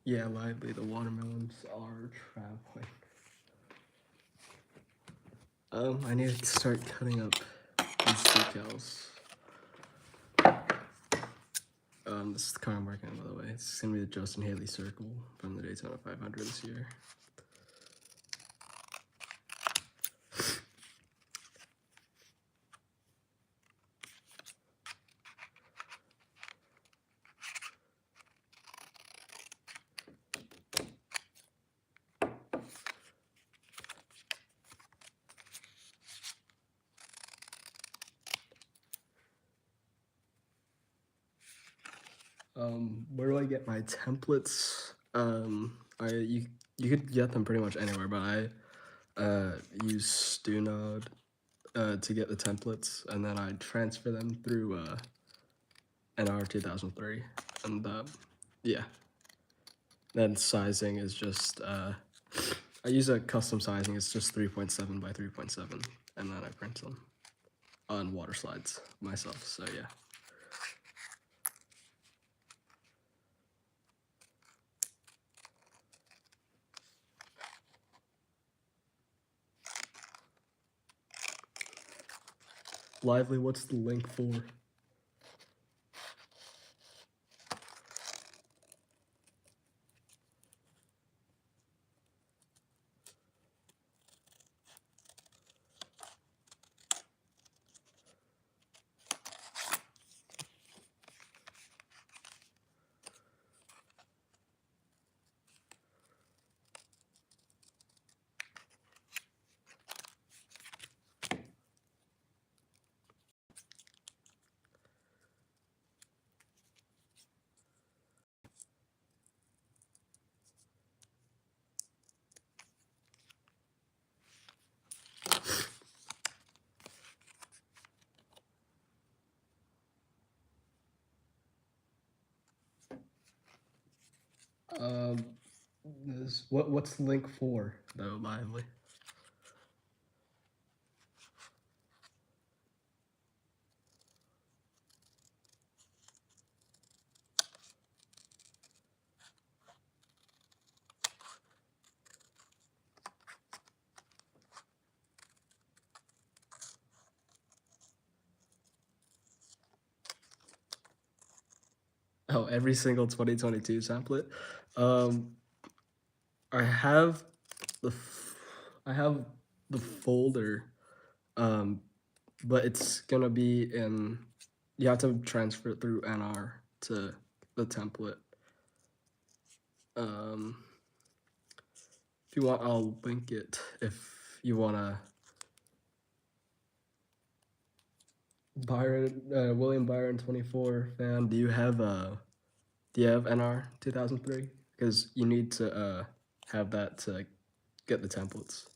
Yeah, lively. The watermelons are traveling. I need to start cutting up these decals. This is the car I'm working on, by the way. It's gonna be the Justin Haley Circle from the Daytona 500 this year. Where do I get my templates? You could get them pretty much anywhere, but I use Stunod to get the templates, and then I transfer them through NR 2003, and yeah. Then sizing is just I use a custom sizing. It's just 3.7 by 3.7, and then I print them on water slides myself. So yeah. Lively, what's the link for? What's the link for though, Lively? Oh, every single 2022 template. I have the I have the folder, but it's gonna be in. You have to transfer it through NR to the template. If you want, I'll link it. If you wanna, Byron, William Byron 24 fan. Do you have NR 2003? Because you need to have that to get the templates.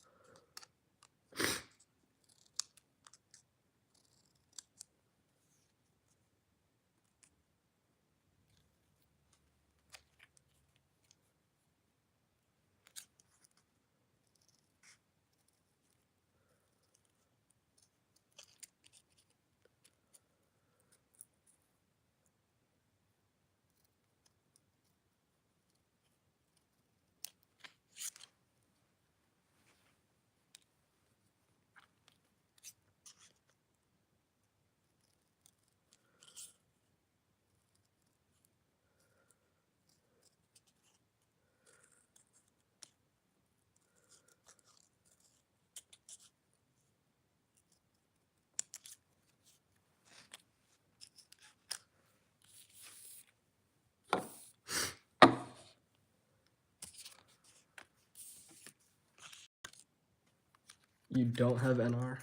You don't have NR?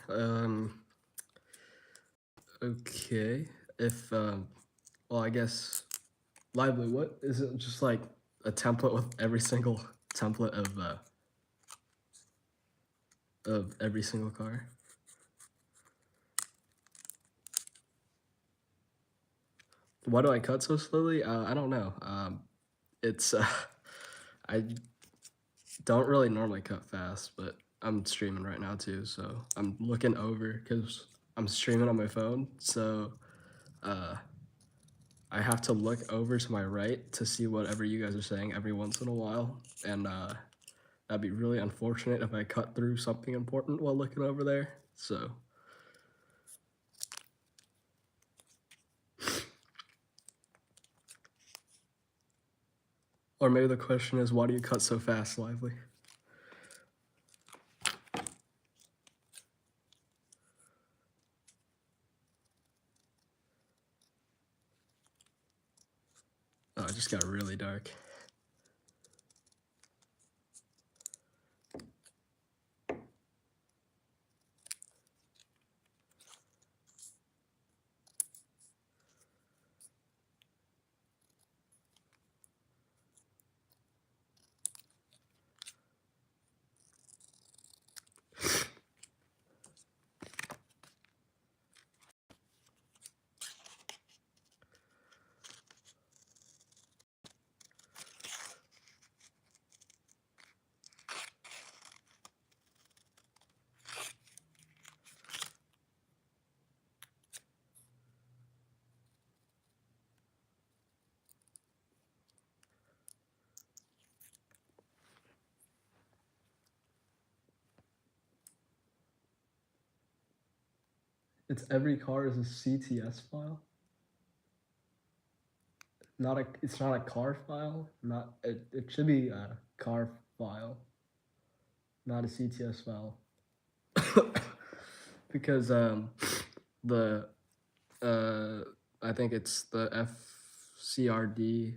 Okay. If, well, I guess, Lively, what is it? Just like a template with every single template of every single car? Why do I cut so slowly? I don't know. It's, I don't really normally cut fast, but I'm streaming right now too, so I'm looking over because I'm streaming on my phone. So, I have to look over to my right to see whatever you guys are saying every once in a while, and that'd be really unfortunate if I cut through something important while looking over there. So. Or maybe the question is, why do you cut so fast, Lively? Oh, it just got really dark. It's every car is a CTS file. It's not a car file. It should be a car file, not a CTS file. Because the I think it's the FCRD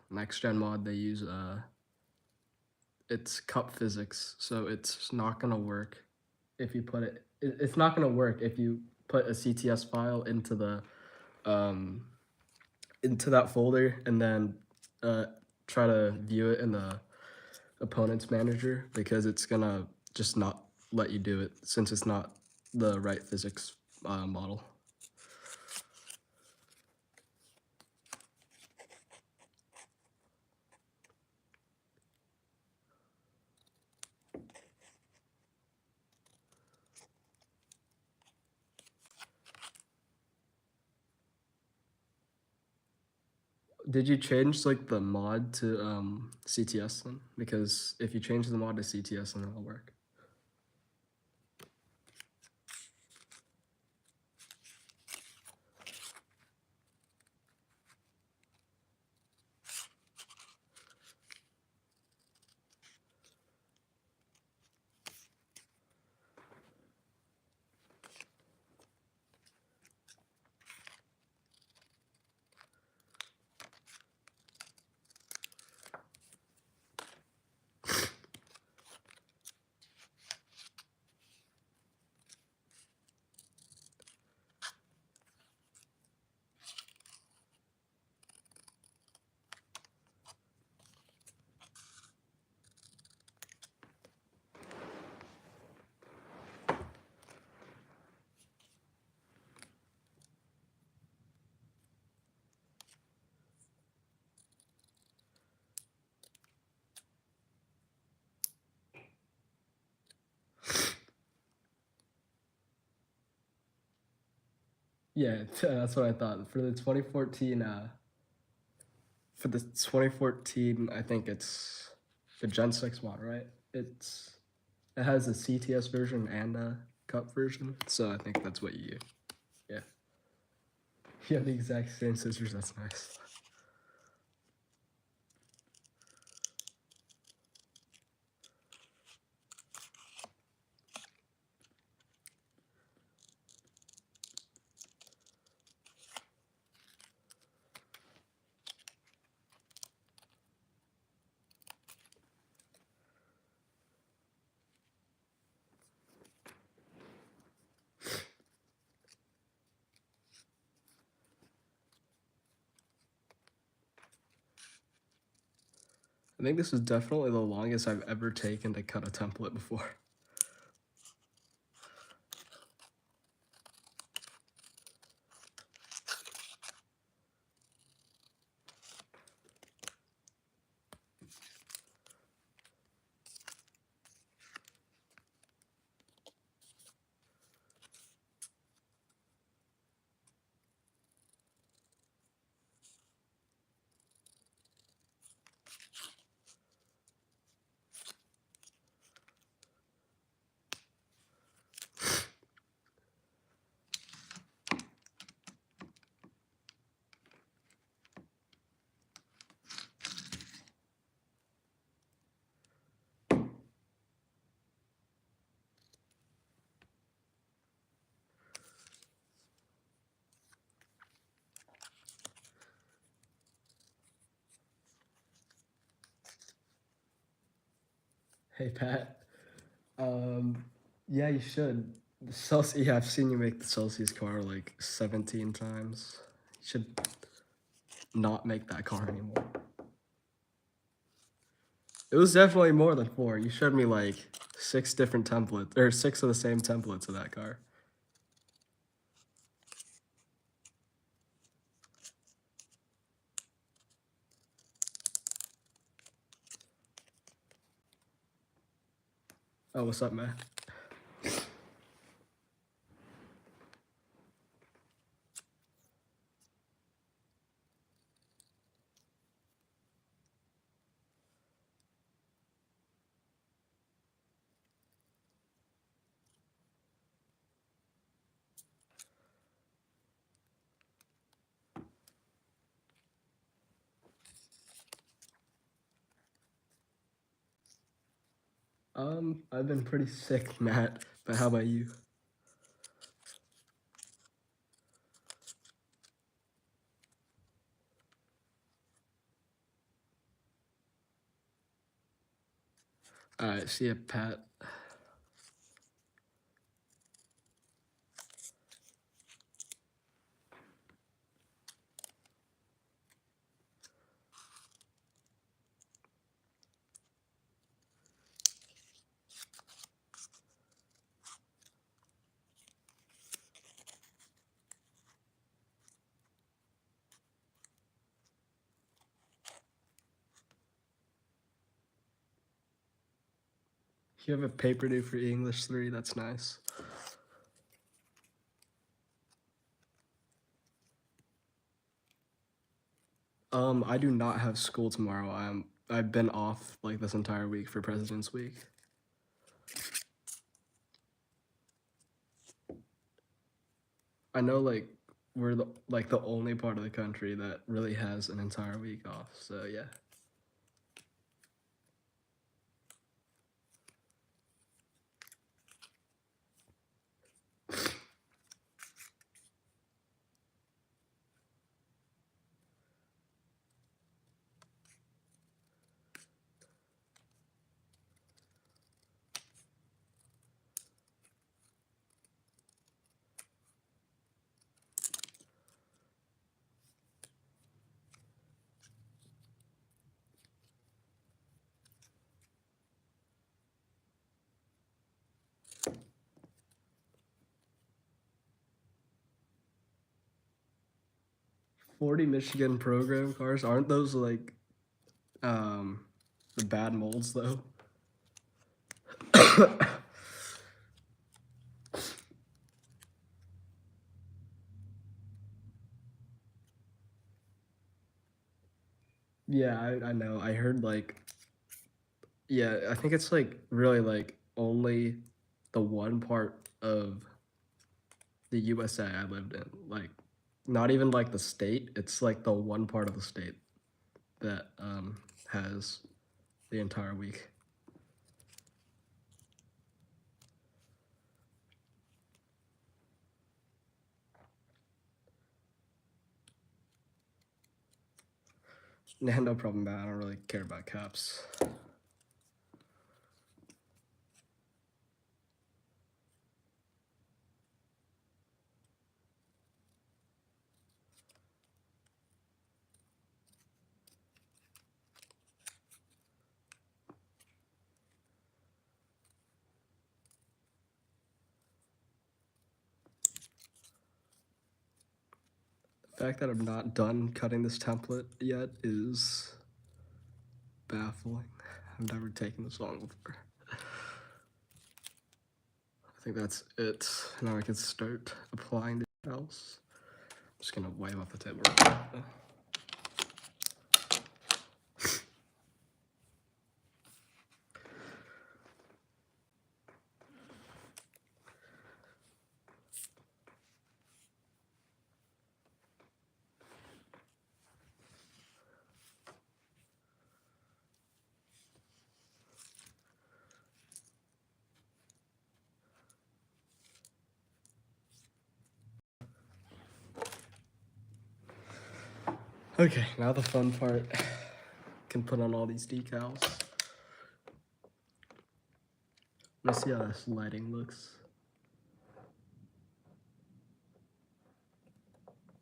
next gen mod they use it's cup physics, so it's not gonna work if you put it's not gonna work if you put a CTS file into that folder and then try to view it in the opponent's manager, because it's gonna just not let you do it since it's not the right physics model. Did you change like the mod to CTS then? Because if you change the mod to CTS, then it'll work. Yeah, that's what I thought. For the 2014, I think it's the Gen 6 mod, right? It has a CTS version and a cup version, so I think that's what you use. Yeah. You have the exact same scissors, that's nice. I think this is definitely the longest I've ever taken to cut a template before. Hey Pat. Yeah, you should. The Celsius. Yeah, I've seen you make the Celsius car like 17 times. You should not make that car anymore. It was definitely more than 4. You showed me like 6 different templates, or 6 of the same templates of that car. Oh, what's up, man? I've been pretty sick, Matt. But how about you? Alright, see ya, Pat. You have a paper due for English 3. That's nice. I do not have school tomorrow. I've been off like this entire week for President's Week. I know like we're the only part of the country that really has an entire week off. So yeah. Forty Michigan program cars, aren't those like the bad molds though? Yeah, I know. I heard like yeah, I think it's like really like only the one part of the USA I lived in. Like not even like the state. It's like the one part of the state that has the entire week. Nah, no problem, man. I don't really care about caps. The fact that I'm not done cutting this template yet is baffling. I've never taken this long before. I think that's it. Now I can start applying the else. I'm just gonna wipe off the table real quick, though. Okay, now the fun part. Can put on all these decals. Let's see how this lighting looks.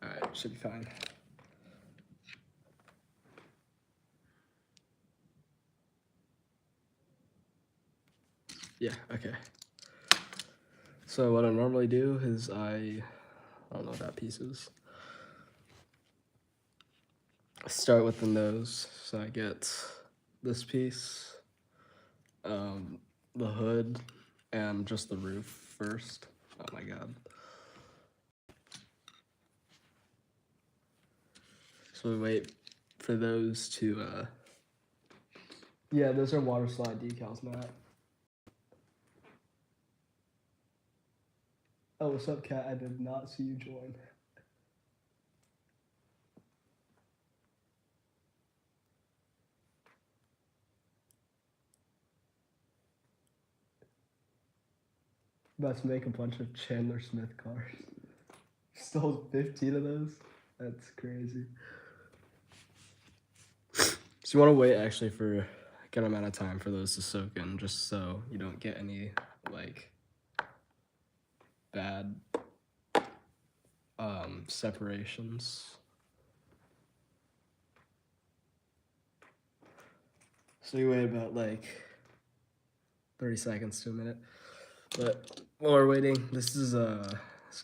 Alright, should be fine. Yeah, okay. So what I normally do is I don't know what that piece is. I start with the nose, so I get this piece, the hood, and just the roof first. Oh my god. So we wait for those to, yeah, those are water slide decals, Matt. Oh, what's up, Kat? I did not see you join. About to make a bunch of Chandler Smith cars. Stole 15 of those? That's crazy. So you want to wait actually for a good amount of time for those to soak in, just so you don't get any like bad separations. So you wait about like 30 seconds to a minute. But while we're waiting, this is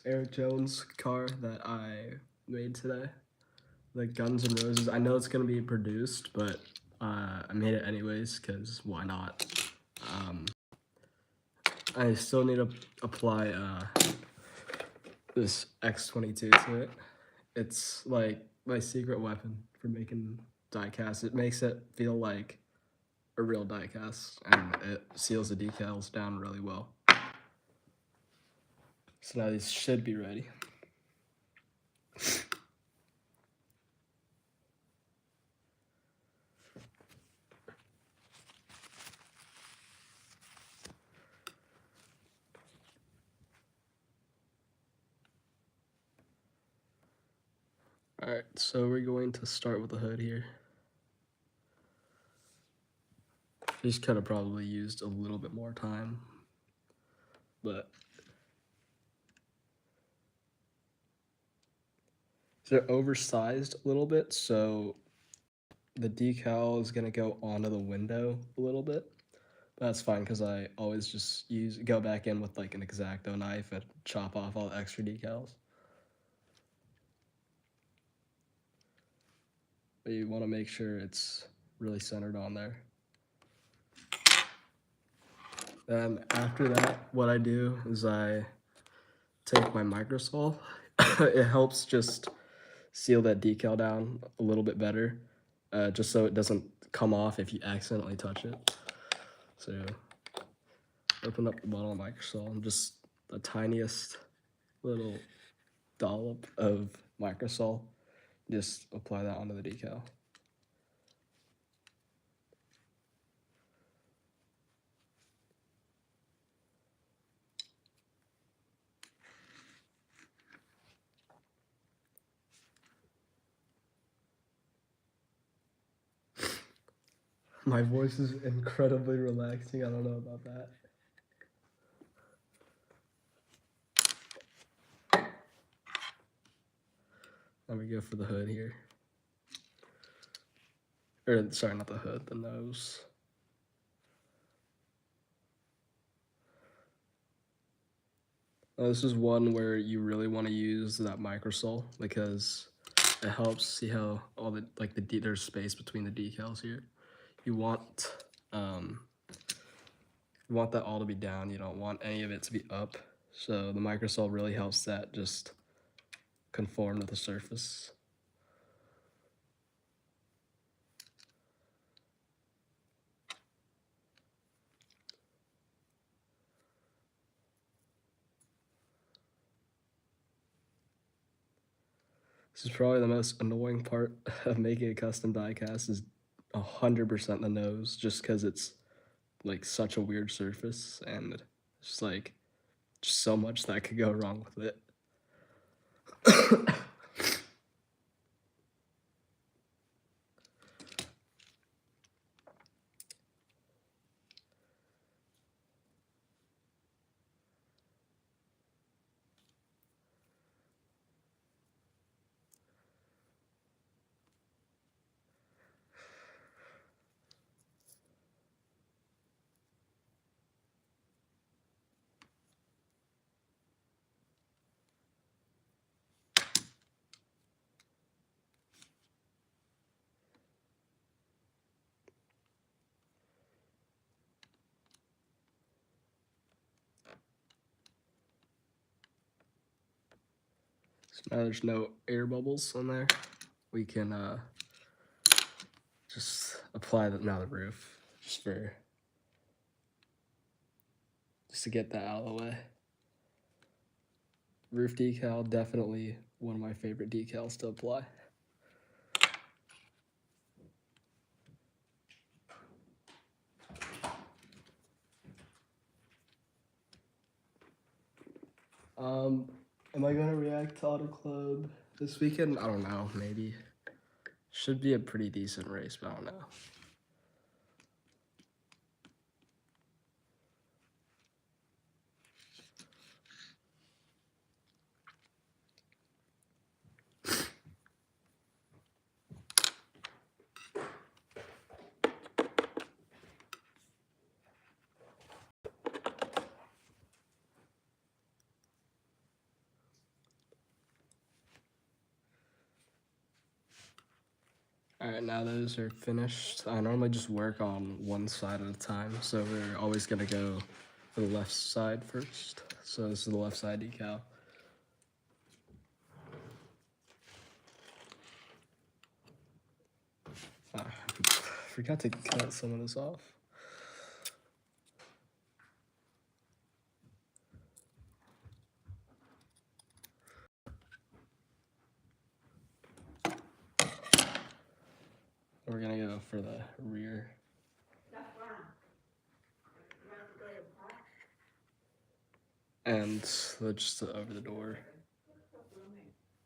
Eric Jones car that I made today. The Guns N' Roses. I know it's gonna be produced, but I made it anyways because why not? I still need to apply this X22 to it. It's like my secret weapon for making diecast. It makes it feel like a real diecast, and it seals the decals down really well. So now these should be ready. All right, so we're going to start with the hood here. These could have probably used a little bit more time, but they're oversized a little bit, so the decal is gonna go onto the window a little bit. That's fine because I always just go back in with like an X-Acto knife and chop off all the extra decals. But you want to make sure it's really centered on there. Then after that, what I do is I take my microsol. It helps just seal that decal down a little bit better, just so it doesn't come off if you accidentally touch it. So open up the bottle of microsol and just the tiniest little dollop of microsol. Just apply that onto the decal. My voice is incredibly relaxing. I don't know about that. Then we go for the hood here. Or, sorry, not the hood, the nose. This is one where you really want to use that microsol because it helps. See how all the there's space between the decals here. You want that all to be down. You don't want any of it to be up. So the microsol really helps that just conform to the surface. This is probably the most annoying part of making a custom diecast is 100% the nose, just because it's like such a weird surface and it's like just so much that could go wrong with it. Now there's no air bubbles on there. We can just apply now the roof just to get that out of the way. Roof decal, definitely one of my favorite decals to apply. Am I gonna react to Auto Club this weekend? I don't know, maybe. Should be a pretty decent race, but I don't know. Alright, now those are finished. I normally just work on one side at a time, so we're always gonna go for the left side first. So this is the left side decal. I forgot to cut some of this off. We're gonna go for the rear. And just over the door.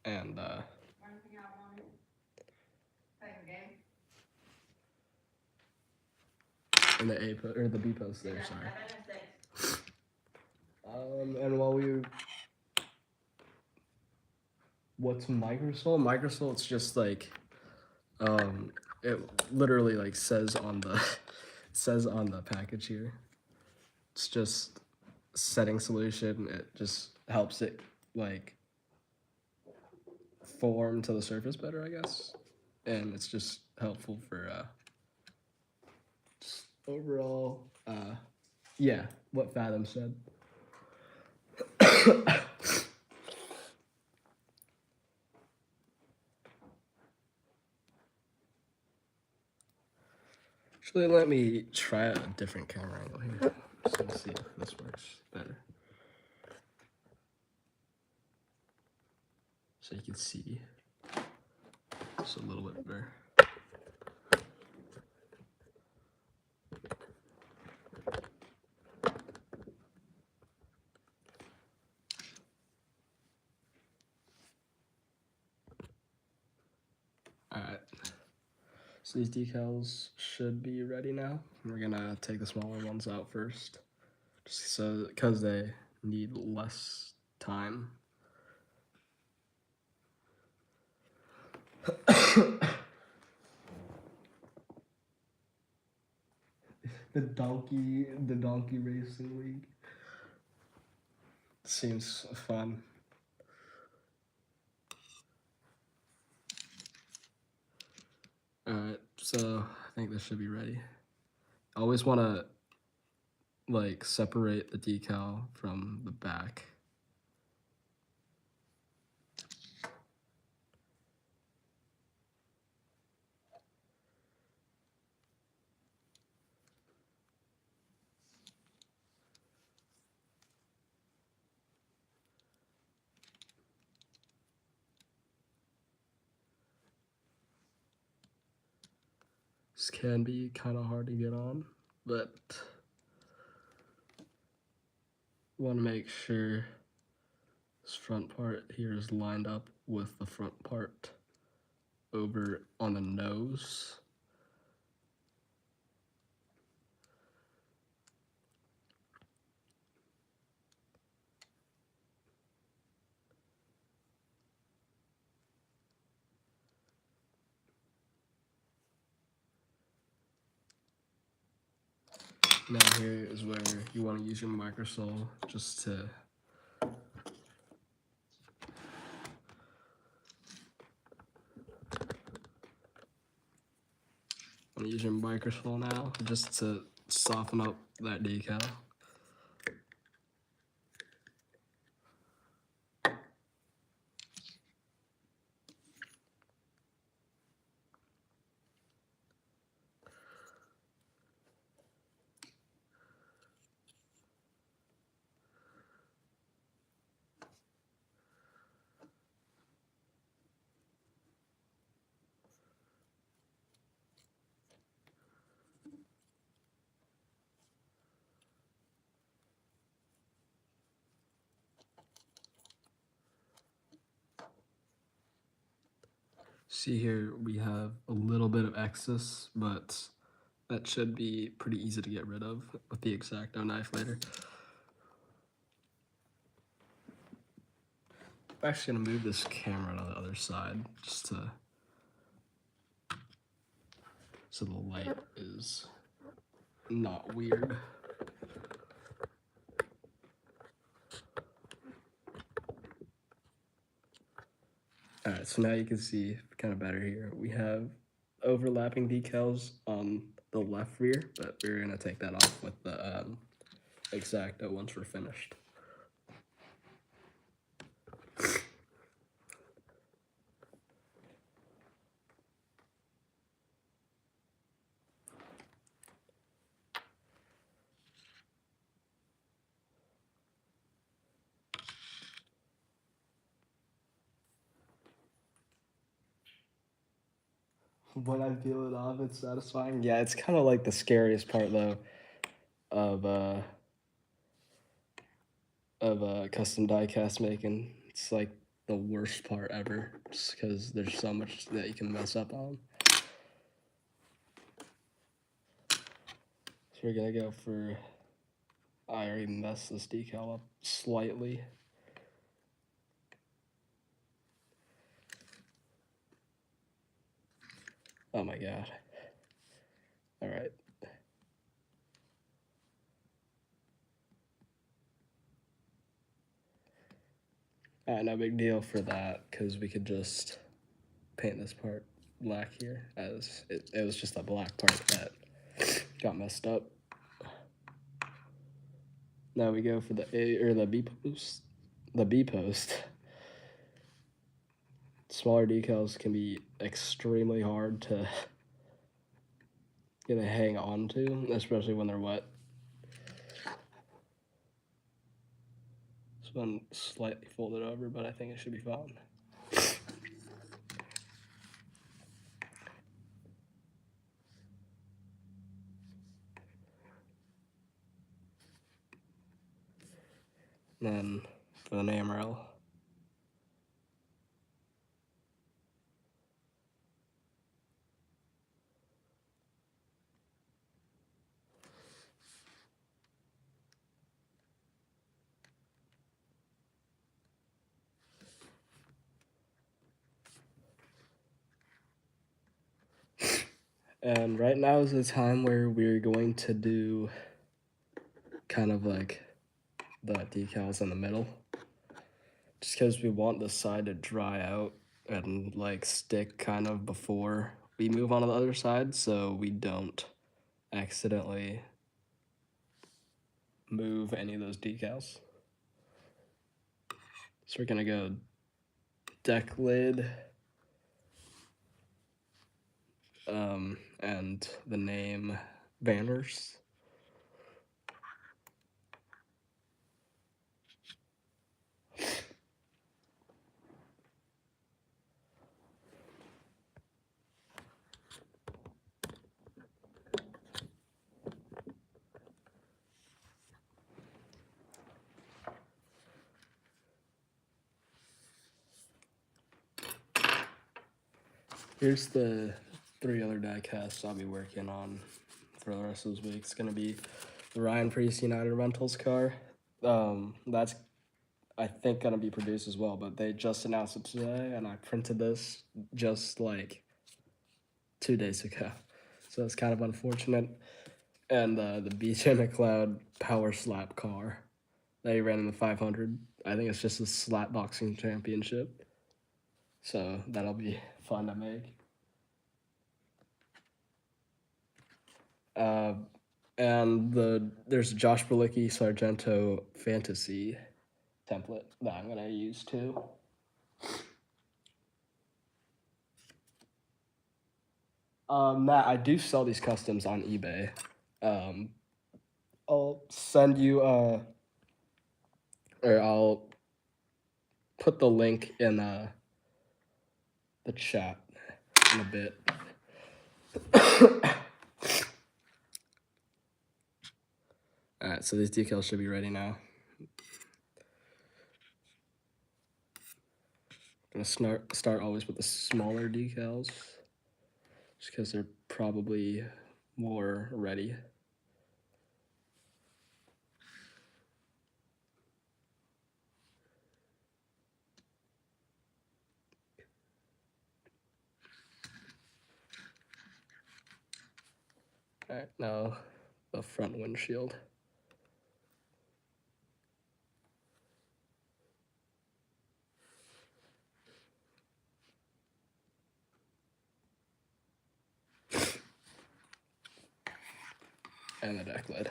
And and the A post or the B post there, sorry. And while what's microsol? Microsol, it's just like it literally like says on the package here. It's just setting solution. It just helps it like form to the surface better, I guess. And it's just helpful for just overall yeah, what Fathom said. Actually, let me try a different camera angle here. Just to see if this works better. So you can see just a little bit better. Alright. So these decals should be ready now. We're gonna take the smaller ones out first. Just so because they need less time. the donkey racing league seems fun. Alright, so I think this should be ready. I always want to like separate the decal from the back. This can be kind of hard to get on, but want to make sure this front part here is lined up with the front part over on the nose. Now here is where you want to use your microsol just to use your microsol now just to soften up that decal. See here, we have a little bit of excess, but that should be pretty easy to get rid of with the X-Acto knife later. I'm actually gonna move this camera to the other side just to so the light is not weird. All right, so now you can see kind of better here. We have overlapping decals on the left rear, but we're gonna take that off with the X-Acto once we're finished. When I peel it off, it's satisfying. Yeah, it's kind of like the scariest part though of custom diecast making. It's like the worst part ever, just because there's so much that you can mess up on. So we're gonna go for. I already messed this decal up slightly. Oh my god. All right. No big deal for that, because we could just paint this part black here, as it was just the black part that got messed up. Now we go for the A or the B post. The B post. Smaller decals can be extremely hard to get a hang on to, especially when they're wet. This one slightly folded over, but I think it should be fine. Then for the name rail. And right now is the time where we're going to do kind of like the decals in the middle. Just because we want the side to dry out and like stick kind of before we move on to the other side, so we don't accidentally move any of those decals. So we're gonna go deck lid, and the name banners. Here's the 3 other diecasts I'll be working on for the rest of this week. It's gonna be the Ryan Priest United Rentals car. That's I think gonna be produced as well, but they just announced it today, and I printed this just like 2 days ago, so it's kind of unfortunate. And the BJ McLeod Power Slap car they ran in the 500. I think it's just a slap boxing championship, so that'll be fun to make. And there's a Josh Berlicki Sargento Fantasy template that I'm gonna use too. Matt, I do sell these customs on eBay. I'll send you or I'll put the link in the chat in a bit. All right, so these decals should be ready now. gonna start always with the smaller decals, just because they're probably more ready. All right, now the front windshield. And the deck lid.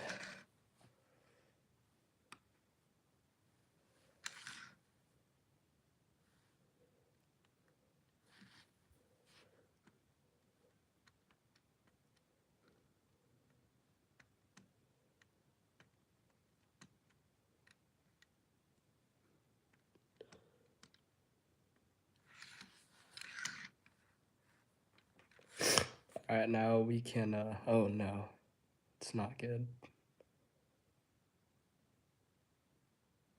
All right, now we can, oh no, it's not good.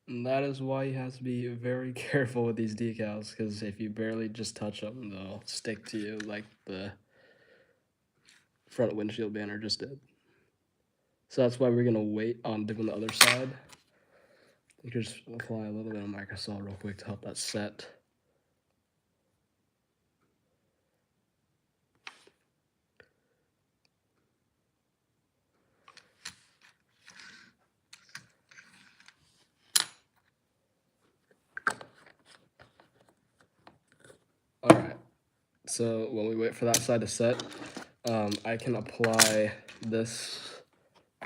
And that is why you have to be very careful with these decals, because if you barely just touch them, they'll stick to you like the front windshield banner just did. So that's why we're gonna wait on doing the other side. You can just apply a little bit of Microsoft real quick to help that set. All right, so when we wait for that side to set, I can apply this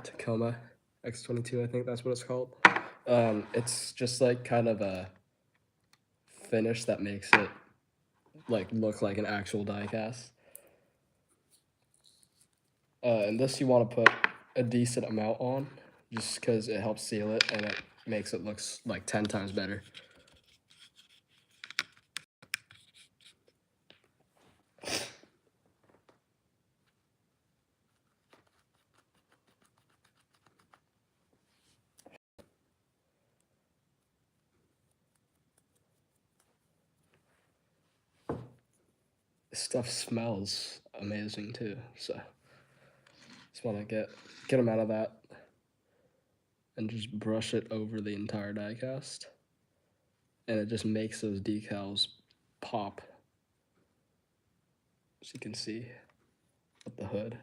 Tacoma X22, I think that's what it's called. It's just like kind of a finish that makes it like look like an actual diecast. And this you want to put a decent amount on, just because it helps seal it and it makes it look like 10 times better. This stuff smells amazing too, so just want to get them out of that and just brush it over the entire diecast, and it just makes those decals pop, as you can see with the hood.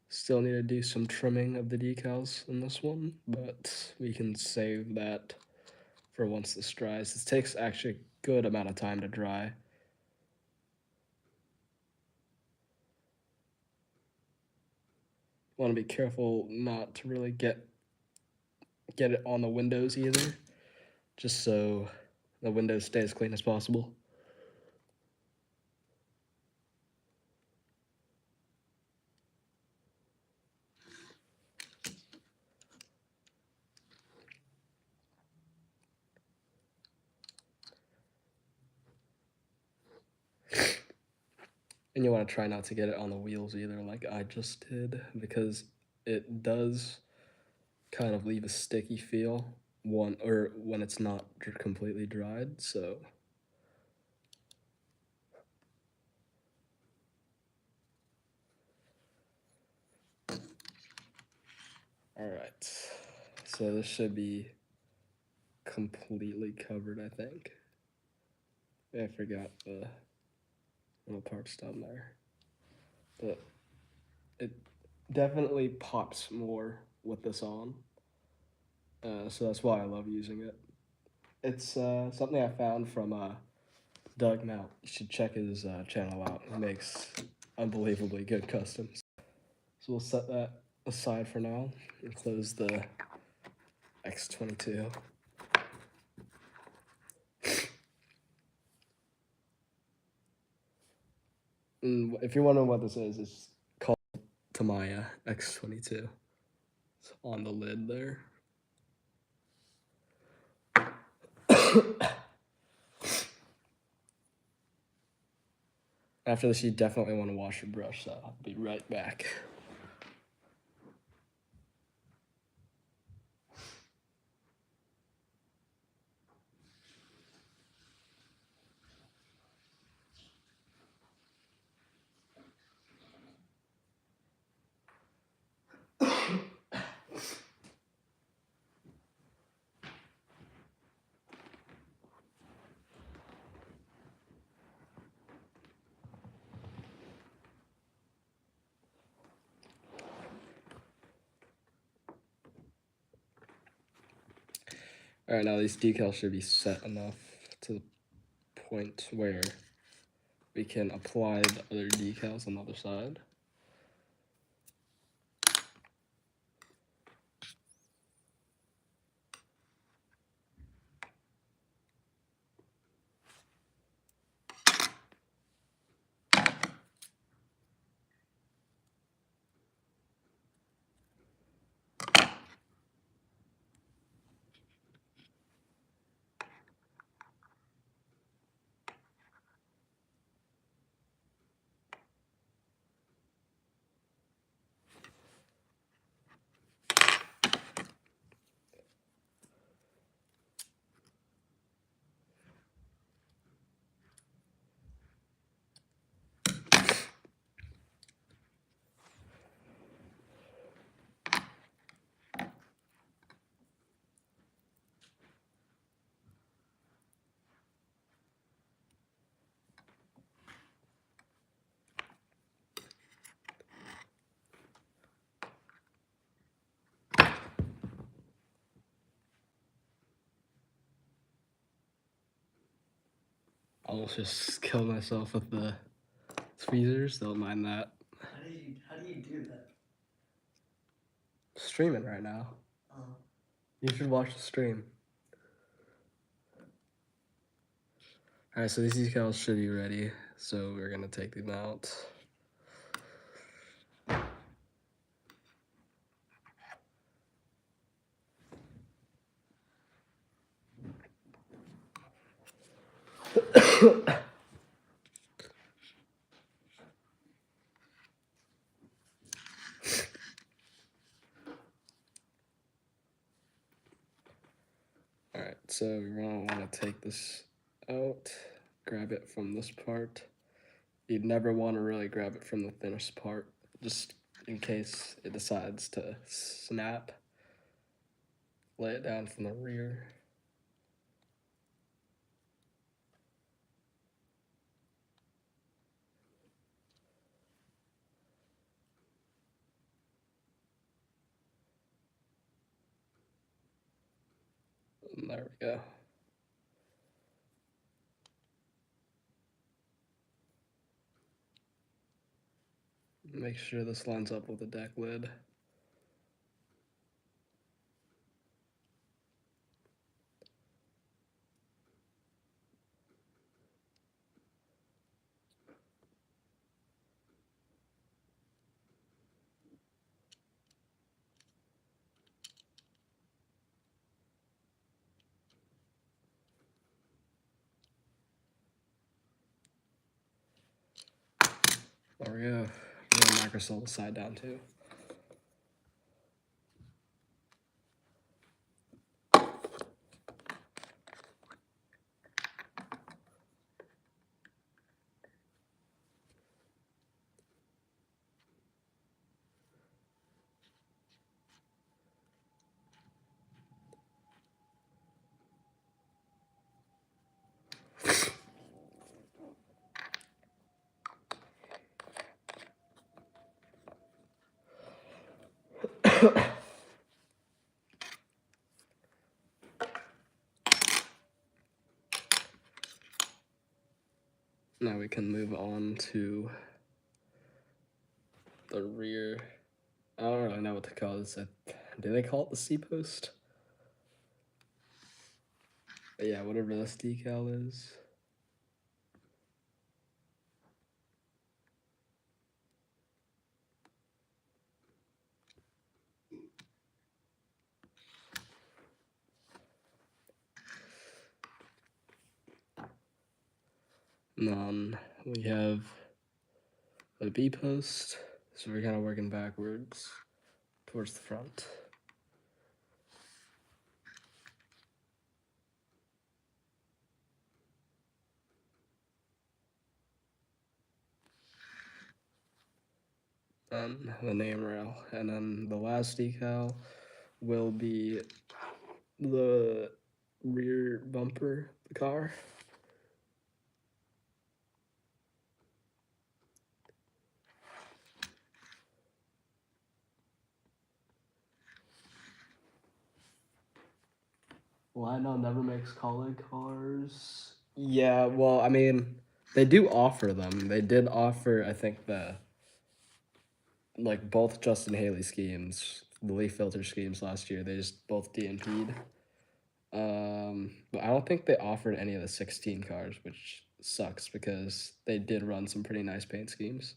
Still need to do some trimming of the decals in this one, but we can save that for once this dries. This takes actually a good amount of time to dry. Want to be careful not to really get it on the windows either, just so the windows stay as clean as possible. And you want to try not to get it on the wheels either, like I just did, because it does kind of leave a sticky feel when it's not completely dried. So all right, so this should be completely covered, I think. I forgot the little parts down there, but it definitely pops more with this on. So that's why I love using it. It's something I found from Doug Mount. You should check his channel out. He makes unbelievably good customs. So we'll set that aside for now and close the X22. And if you're wondering what this is, it's called Tamiya X22. It's on the lid there. After this, you definitely want to wash your brush, so I'll be right back. All right, now these decals should be set enough to the point where we can apply the other decals on the other side. I almost just killed myself with the tweezers. Don't mind that. How do you do that? Streaming right now. Oh. You should watch the stream. All right, so these decals should be ready. So we're gonna take them out. All right, so you're gonna want to take this out, grab it from this part. You'd never want to really grab it from the thinnest part, just in case it decides to snap. Lay it down from the rear. And there we go. Make sure this lines up with the deck lid. There we go. We're gonna knock ourselves side down too. Now we can move on to the rear. I don't really know what to call this. Do they call it the C-post? But yeah, whatever this decal is. And then we have a B post. So we're kind of working backwards towards the front. The name rail, and then the last decal will be the rear bumper of the car. Lionel never makes colleague cars. Yeah, well, I mean, they do offer them. They did offer, I think, like both Justin Haley schemes, the leaf filter schemes last year. They just both DNP'd. But I don't think they offered any of the 16 cars, which sucks because they did run some pretty nice paint schemes.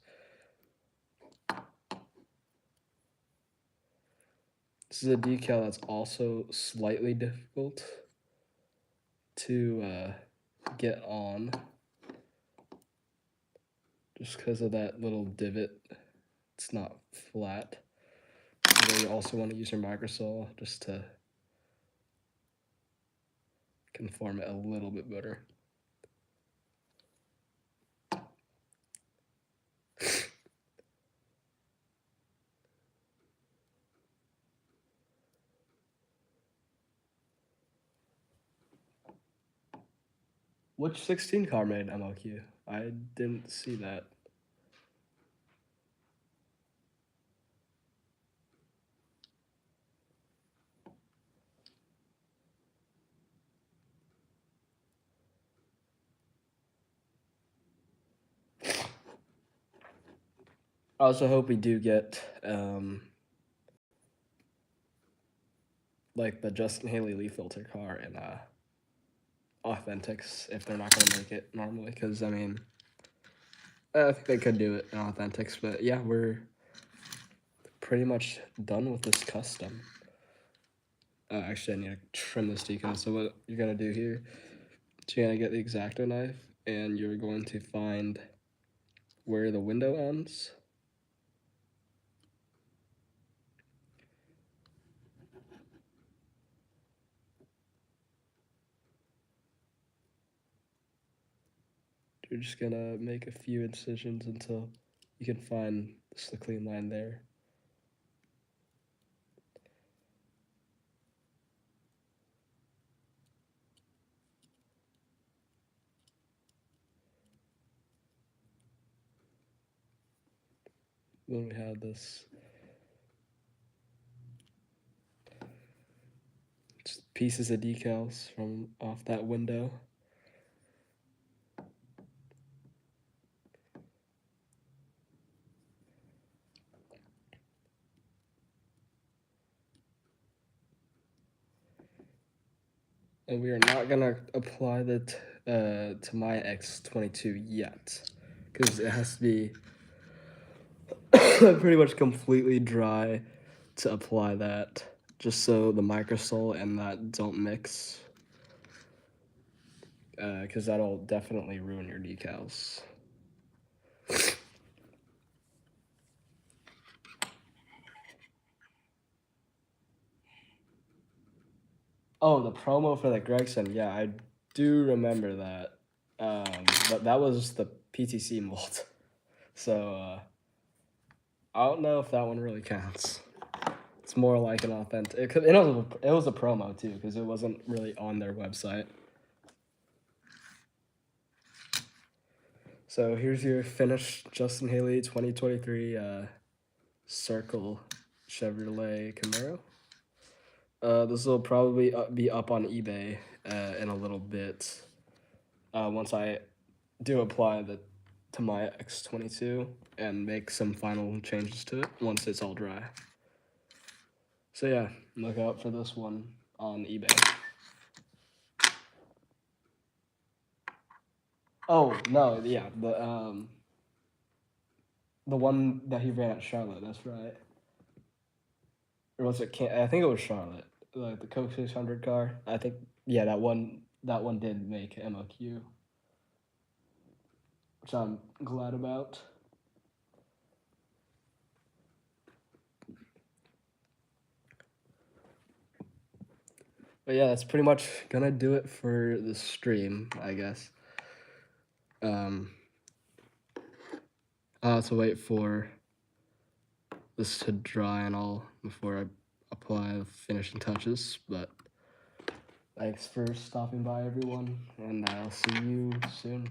This is a decal that's also slightly difficult to get on, just because of that little divot. It's not flat. And then you also want to use your microsol just to conform it a little bit better. Which 16 car made MLQ? I didn't see that. I also hope we do get like the Justin Haley leaf filter car and Authentics if they're not gonna make it normally, because I mean, I think they could do it in Authentics, but yeah, we're pretty much done with this custom. Actually, I need to trim this decal. So what you're gonna do here, is you're gonna get the X-Acto knife, and you're going to find where the window ends. You're just gonna make a few incisions until you can find just the clean line there. Then we have this just pieces of decals from off that window. And we are not gonna apply that to my X22 yet, because it has to be pretty much completely dry to apply that, just so the microsol and that don't mix, because that'll definitely ruin your decals. Oh, the promo for the Gregson, yeah, I do remember that. But that was the PTC mold, so I don't know if that one really counts. It's more like an authentic. It was a promo too, because it wasn't really on their website. So here's your finished Justin Haley 2023 Circle Chevrolet Camaro. This will probably be up on eBay in a little bit. Once I do apply to my X22 and make some final changes to it once it's all dry. So yeah, look out for this one on eBay. Oh no, yeah, the one that he ran at Charlotte. That's right. Or was it? I think it was Charlotte. Like the Coke 600 car. I think yeah, that one did make MLQ, which I'm glad about. But yeah, that's pretty much gonna do it for the stream, I guess. Um, I'll have to wait for this to dry and all before I apply the finishing touches, but thanks for stopping by, everyone, and I'll see you soon.